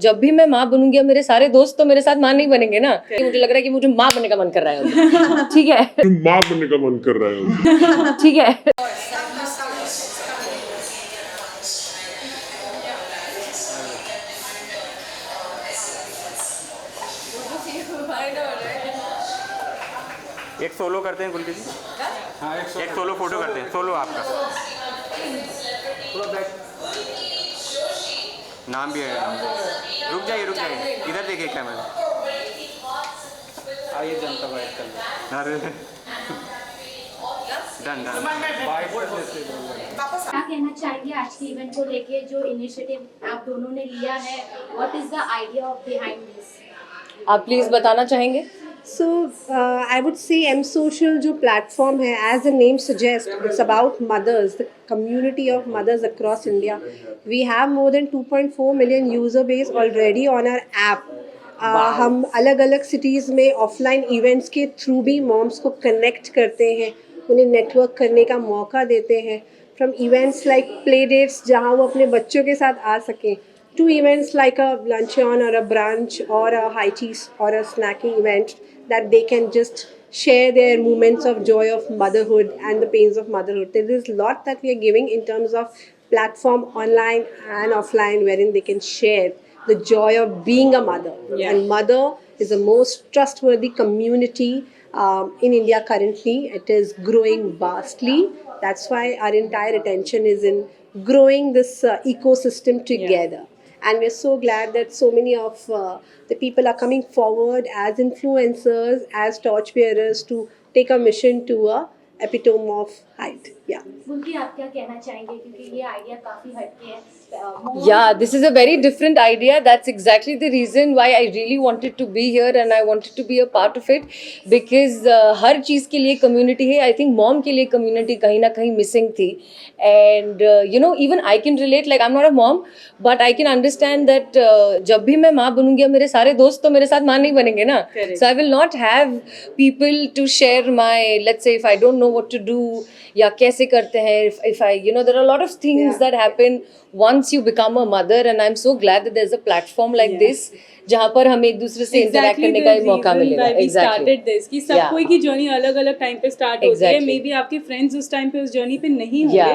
जब भी मैं माँ बनूंगी अब मेरे सारे दोस्त तो मेरे साथ माँ नहीं बनेंगे ना। मुझे लग रहा है कि मुझे माँ बनने का मन कर रहा है। ठीक है, माँ बनने का मन कर रहा है। ठीक है। एक सोलो करते हैं गुलटी जी। हाँ, एक सोलो फोटो करते हैं। सोलो आपका नाम भी है। रुक जाइए इधर देखिए कैमरा। आइए जनता बाइट कर लो। अरे डन। क्या कहना चाहेंगे आज के इवेंट को लेके, जो इनिशिएटिव आप दोनों ने लिया है, what is the idea of behind this? आप प्लीज बताना चाहेंगे। So I would say M Social जो platform है, as the name suggests, it's about mothers, the community of mothers across India. We have more than 2.4 million user base already on our app. हम अलग अलग cities में offline events के through भी moms को connect करते हैं, उन्हें network करने का मौका देते हैं. From events like play dates जहाँ वो अपने बच्चों के साथ आ सकें, to events like a luncheon or a brunch or a high teas or a snacking event that they can just share their moments of joy of motherhood and the pains of motherhood. There is a lot that we are giving in terms of platform online and offline wherein they can share the joy of being a mother. Yeah. And mother is the most trustworthy community in India currently. It is growing vastly. That's why our entire attention is in growing this ecosystem together. Yeah. And we're so glad that so many of the people are coming forward as influencers, as torchbearers to take a mission to a epitome of height. Yeah. गुलटी, आप क्या कहना चाहेंगे, क्योंकि ये idea काफी हटके है? Yeah, this is a very different idea. That's exactly the reason why I really wanted to be here and I wanted to be a part of it, because हर चीज़ के लिए community है. I think mom के लिए community कहीं ना कहीं missing थी. And you know, even I can relate. Like I'm not a mom, but I can understand that जब भी मैं माँ बनूंगी अब मेरे सारे दोस्त तो मेरे साथ माँ नहीं बनेंगे ना. So I will not have people to share my, let's say if I don't know what to do या कैसे करते हैं. If I, you know, there are a lot of things that happen once you become a mother, and I'm so glad that there's a platform like this जहाँ पर हम एक दूसरे से इंटरैक्ट करने का मौका मिलेगा. Started this कि सब कोई की जर्नी अलग अलग टाइम पे स्टार्ट होती है. मे बी आपके फ्रेंड्स उस टाइम पे उस जर्नी पे नहीं होंगे,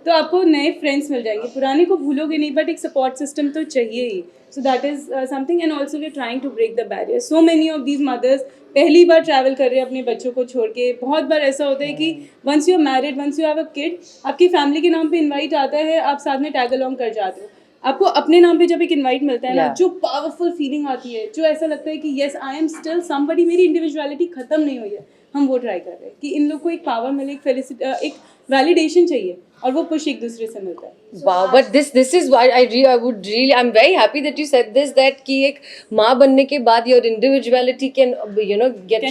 तो आपको नए फ्रेंड्स मिल जाएंगे. पुराने को भूलोगे नहीं, बट एक सपोर्ट सिस्टम तो चाहिए ही. So that is something. And also we are trying to break the barrier. So many of these mothers पहली बार ट्रैवल कर रहे हैं अपने बच्चों को छोड़ के. बहुत बार ऐसा होता है कि once you are married, once you have a kid, आपकी फैमिली के नाम पे इनवाइट आता है, आप साथ में टैग अलोंग कर जाते हो. आपको अपने नाम पे जब एक इनवाइट मिलता है ना, जो पावरफुल फीलिंग आती है, जो ऐसा लगता है कि yes I am still somebody, मेरी इंडिविजुअलिटी खत्म नहीं हुई है. हम वो ट्राई कर रहे हैं कि इन लोग को एक पावर मिले, एक वैलिडेशन चाहिए, और वो पुश एक दूसरे से मिलता है. Wow, but this is why I'm very happy that you said this, that कि एक माँ बनने के बाद your individuality can, you know, get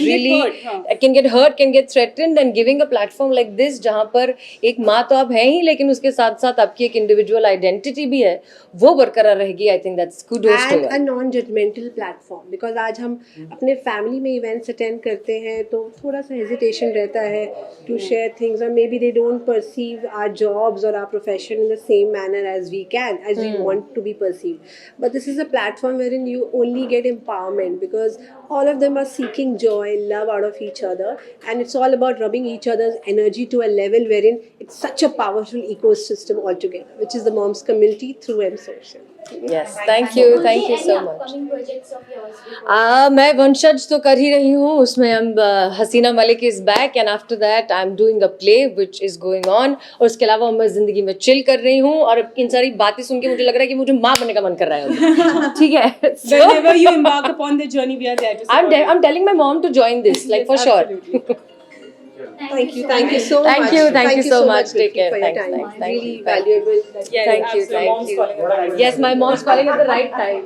hurt, can get threatened, and giving a platform like this जहाँ पर एक माँ तो आप हैं ही, लेकिन उसके साथ साथ आपकी एक individual identity भी है, वो बरकरार रहेगी. I think that's kudos to her. And a non-judgmental platform, because आज हम अपने family में events attend करते हैं तो थोड़ा सा hesitation रहता है to share things, or maybe they don't perceive our jobs or our profession in the same manner as we want to be perceived. But this is a platform wherein you only get empowerment, because all of them are seeking joy, love out of each other, and it's all about rubbing each other's energy to a level wherein it's such a powerful ecosystem altogether, which is the moms community through M Social. Yes, thank you so much. Upcoming projects of yours? मैं वंशज तो कर ही रही हूँ, उसमें हम Hasina Malik is back, and after that I am doing a play which is going on. और उसके अलावा मैं जिंदगी में चिल कर रही हूँ, और इन सारी बातें सुन के मुझे लग रहा है कि मुझे माँ बनने का मन कर रहा है. ठीक है. Whenever you embark upon the journey, we are there to support you. I'm telling my mom to join this, like for sure. Thank you so much. Thank you so much. Take care. For your Thanks. time. Thank Really you. valuable. Yes, Thank you. mom's calling at the right time. Yes, my mom's calling at the right time.